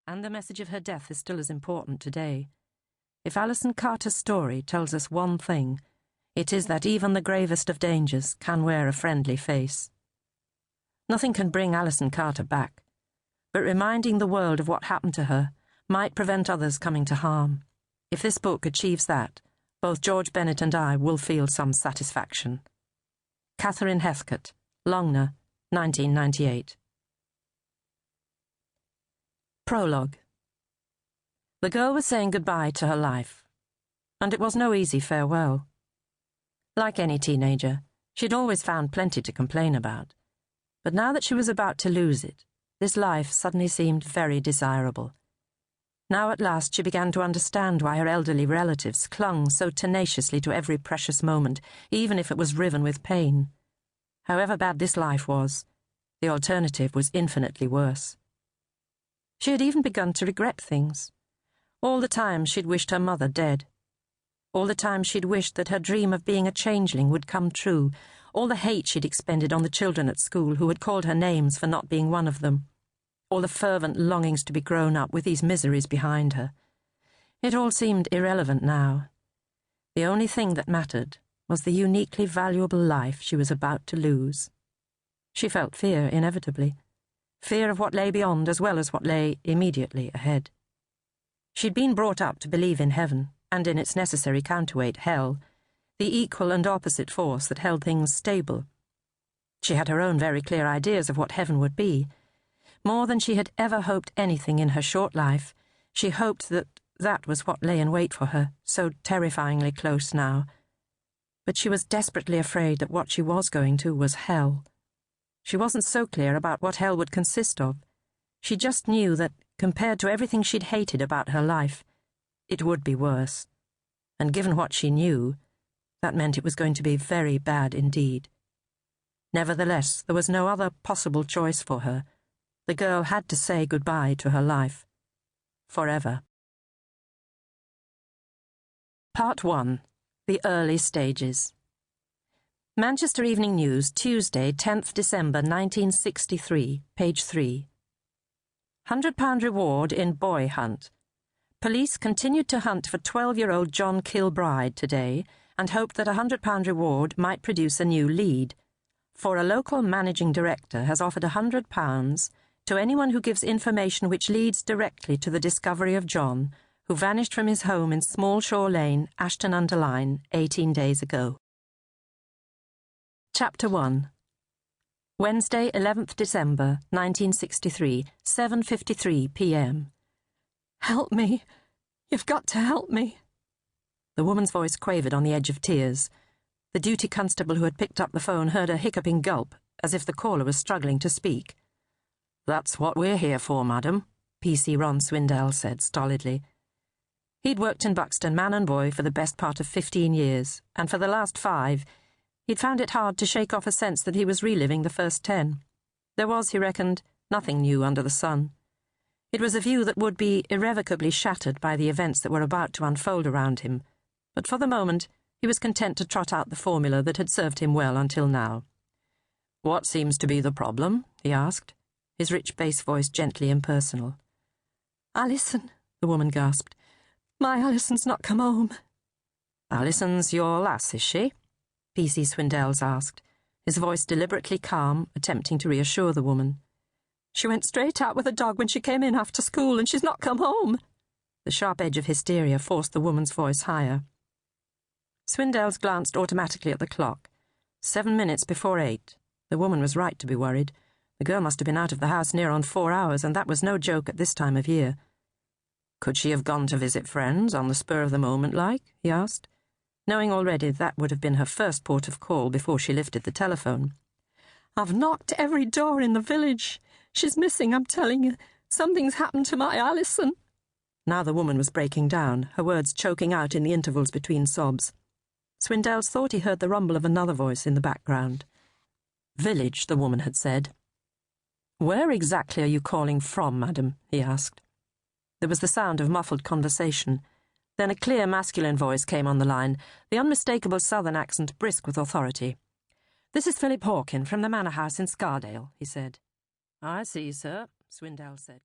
and the message of her death is still as important today. If Alison Carter's story tells us one thing, it is that even the gravest of dangers can wear a friendly face. Nothing can bring Alison Carter back, but reminding the world of what happened to her might prevent others coming to harm. If this book achieves that, both George Bennett and I will feel some satisfaction. Catherine Heathcote, Longner, 1998. Prologue. The girl was saying goodbye to her life, and it was no easy farewell. Like any teenager, she'd always found plenty to complain about, but now that she was about to lose it, this life suddenly seemed very desirable. Now at last she began to understand why her elderly relatives clung so tenaciously to every precious moment, even if it was riven with pain. However bad this life was, the alternative was infinitely worse. She had even begun to regret things. All the time she'd wished her mother dead. All the time she'd wished that her dream of being a changeling would come true. All the hate she'd expended on the children at school who had called her names for not being one of them. All the fervent longings to be grown up with these miseries behind her. It all seemed irrelevant now. The only thing that mattered was the uniquely valuable life she was about to lose. She felt fear, inevitably. Fear of what lay beyond as well as what lay immediately ahead. She'd been brought up to believe in heaven, and in its necessary counterweight, hell, the equal and opposite force that held things stable. She had her own very clear ideas of what heaven would be. More than she had ever hoped anything in her short life, she hoped that that was what lay in wait for her, so terrifyingly close now. But she was desperately afraid that what she was going to was hell. She wasn't so clear about what hell would consist of. She just knew that, compared to everything she'd hated about her life, it would be worse. And given what she knew, that meant it was going to be very bad indeed. Nevertheless, there was no other possible choice for her. The girl had to say goodbye to her life. Forever. Part 1. The Early Stages. Manchester Evening News, Tuesday, 10th December 1963, page 3. £100 reward in boy hunt. Police continued to hunt for 12-year-old John Kilbride today and hoped that a £100 reward might produce a new lead. For a local managing director has offered £100 to anyone who gives information which leads directly to the discovery of John, who vanished from his home in Small Shore Lane, Ashton-under-Lyne, 18 days ago. Chapter 1. Wednesday, 11th December, 1963, 7:53 p.m. "Help me. You've got to help me." The woman's voice quavered on the edge of tears. The duty constable who had picked up the phone heard a hiccuping gulp, as if the caller was struggling to speak. "That's what we're here for, madam," PC Ron Swindell said stolidly. He'd worked in Buxton, man and boy, for the best part of 15 years, and for the last 5, he'd found it hard to shake off a sense that he was reliving the first 10. There was, he reckoned, nothing new under the sun. It was a view that would be irrevocably shattered by the events that were about to unfold around him, but for the moment he was content to trot out the formula that had served him well until now. "What seems to be the problem?" he asked, his rich bass voice gently impersonal. "Alison," the woman gasped. "My Alison's not come home." "Alison's your lass, is she?" PC Swindells asked, his voice deliberately calm, attempting to reassure the woman. "She went straight out with a dog when she came in after school, and she's not come home." The sharp edge of hysteria forced the woman's voice higher. Swindells glanced automatically at the clock. 7 minutes before 8. The woman was right to be worried. The girl must have been out of the house near on 4 hours, and that was no joke at this time of year. "Could she have gone to visit friends on the spur of the moment, like?" he asked, knowing already that would have been her first port of call before she lifted the telephone. "I've knocked every door in the village. She's missing, I'm telling you. Something's happened to my Alison." Now the woman was breaking down, her words choking out in the intervals between sobs. Swindells thought he heard the rumble of another voice in the background. "Village," the woman had said. "Where exactly are you calling from, madam?" he asked. There was the sound of muffled conversation. Then a clear masculine voice came on the line, the unmistakable southern accent brisk with authority. "This is Philip Hawkin from the Manor House in Scarsdale," he said. "I see, sir," Swindell said.